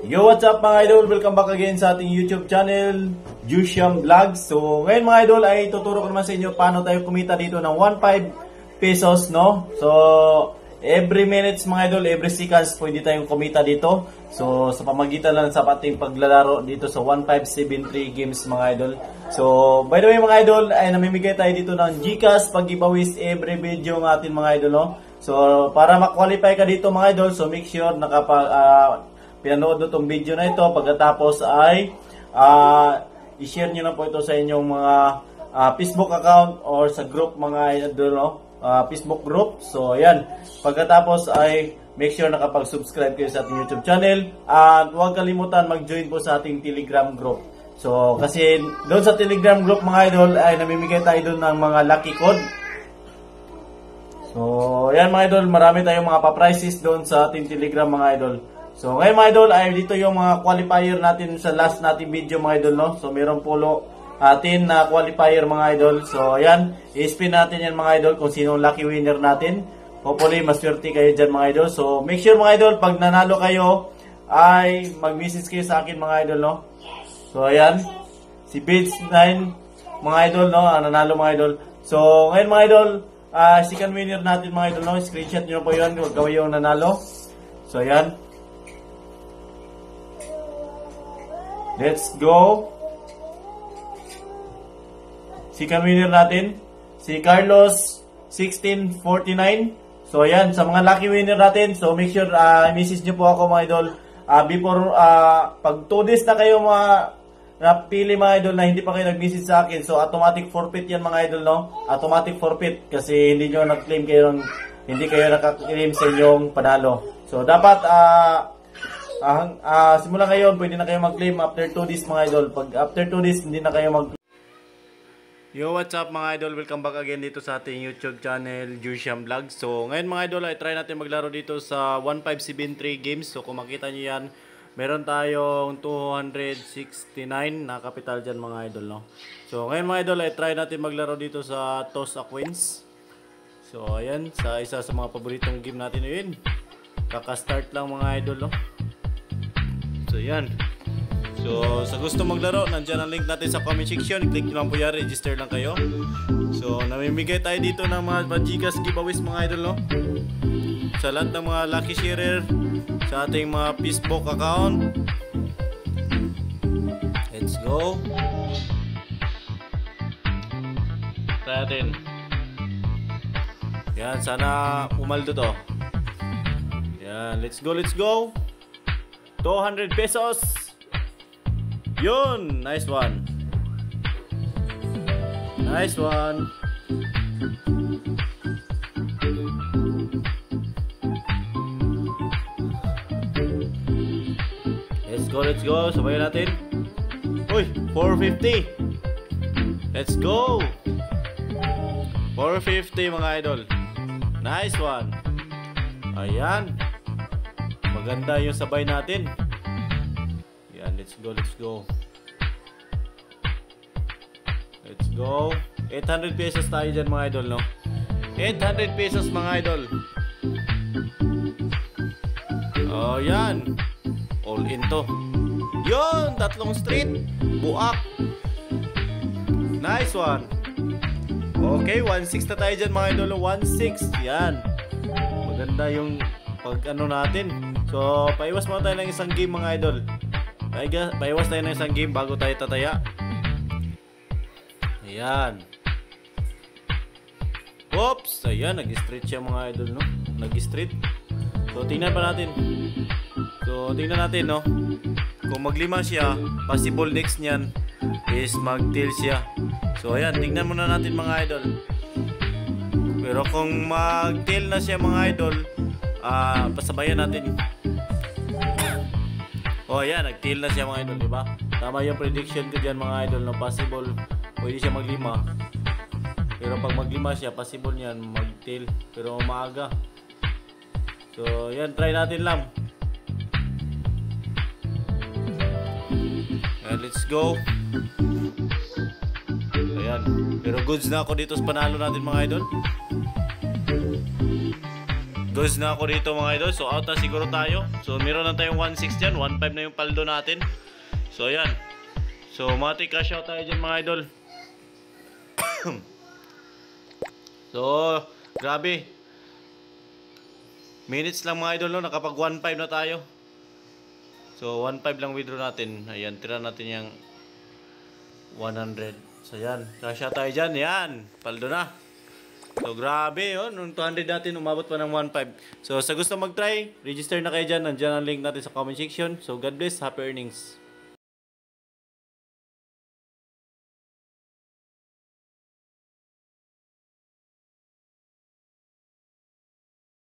Yo, what's up mga idol? Welcome back again sa ating YouTube channel, Jusiam Vlogs. So, ngayon mga idol ay tuturo ko naman sa inyo paano tayo kumita dito ng 1.5 pesos, no? So, every minutes mga idol, every seconds pwede tayong kumita dito. So, sa pamagitan lang sa ating paglalaro dito sa 1573 games mga idol. So, by the way mga idol, ay namimigay tayo dito ng GCash pag-giveaways every video ng ating mga idol, no? So, para ma-qualify ka dito mga idol, so make sure pinanood nyo itong video na ito. Pagkatapos ay i-share nyo na po ito sa inyong mga Facebook account or sa group mga idol, no? Facebook group. So, ayan. Pagkatapos ay make sure nakapag-subscribe kayo sa ating YouTube channel. At huwag kalimutan mag-join po sa ating Telegram group. So, kasi doon sa Telegram group mga idol ay namimigay tayo doon ng mga lucky code. So, ayan mga idol, marami tayong mga pa-prizes doon sa ating Telegram mga idol. So, ngayon mga idol, ay dito yung mga qualifier natin sa last nating video mga idol, no? So, mayroong pulo atin na qualifier mga idol. So, ayan, i-spin natin yan mga idol kung sino lucky winner natin. Hopefully, maswerte kayo dyan mga idol. So, make sure mga idol, pag nanalo kayo, ay mag-message kayo sa akin mga idol, no? So, ayan, si Page 9 mga idol, no? Nanalo mga idol. So, ngayon mga idol, second winner natin mga idol, no? Screenshot nyo po yun, huwag kayo yung nanalo. So, ayan. Let's go. Second winner natin, si Carlos 1649. So ayan, sa mga lucky winner natin, so make sure message nyo po ako mga idol. Before, pag 2 days na kayo mga napili mga idol na hindi pa kayo nag-message sa akin, so automatic forfeit yan mga idol, no? Automatic forfeit kasi hindi nyo nag-claim kayo, hindi kayo naka-claim sa inyong panalo. So dapat, simula ngayon, pwede na kayo mag-claim after 2 days mga idol. Pag after 2 days, hindi na kayo mag-claim. Yo, what's up mga idol? Welcome back again dito sa ating YouTube channel, Jusiam Vlogs. So, ngayon mga idol, ay try natin maglaro dito sa 1573 games. So, kung makita nyo yan, meron tayong 269 na capital dyan mga idol, no? So, ngayon mga idol, ay try natin maglaro dito sa Toss a Queens. So, ayan, sa isa sa mga paboritong game natin yun. Kaka-start lang mga idol, no? So, yan. So, sa gusto maglaro, nandiyan ang link natin sa comment section. Click nyo lang po yan, register lang kayo. So, namimigay tayo dito ng mga GCash giveaways mga idol, no? Sa lahat ng mga lucky sharer sa ating mga Facebook account. Let's go. Try natin. Yan, sana umaldo to. Yan, let's go, let's go. 200 pesos. Yun, nice one. Nice one. Let's go, let's go. Sabayan natin. Uy, 450. Let's go. 450 mga idol. Nice one. Ayan. Maganda yung sabay natin. Yan, let's go, let's go. Let's go. 800 pesos tayo dyan mga idol, no? 800 pesos mga idol. Oh, yan. All in to. Yun, tatlong street. Buak. Nice one. Okay, 1.6 na tayo dyan mga idol. 1.6. Yan. Maganda yung pag ano natin. So, paiwas muna tayo ng isang game mga idol. Paiwas tayo ng isang game bago tayo tataya. Ayan. Oops! Ayan, nag-street siya mga idol, no? Nag-street. So, tingnan pa natin. So, tingnan natin, no? Kung maglima siya, possible next niyan is mag-tail siya. So, ayan, tingnan muna natin mga idol. Pero kung mag-tail na siya mga idol, pasabayan natin. Oh, ayan, nag-tail na siya mga idol, diba? Tama yung prediction ko dyan mga idol, no? Possible, pwede siya maglima. Pero pag maglima siya, possible niyan mag-tail. Pero maaga. So, yan, try natin lang. Ayan, let's go. Ayan. Pero goods na ako dito sa panalo natin mga idol. Goods na ako dito mga idol. So out na siguro tayo. So meron na tayong 1.6 dyan. 1.5 na yung paldo natin. So ayan. So mati cash out tayo dyan mga idol. So grabe. Minutes lang mga idol no. Nakapag 1.5 na tayo. So 1.5 lang withdraw natin. Ayan. Tira natin yung 100. So ayan. Cash out tayo dyan. Ayan. Paldo na. So, grabe yun. Nung 200 natin, umabot pa ng 1.5. So, sa gusto mag-try, register na kayo dyan. Nandiyan ang link natin sa comment section. So, God bless. Happy earnings.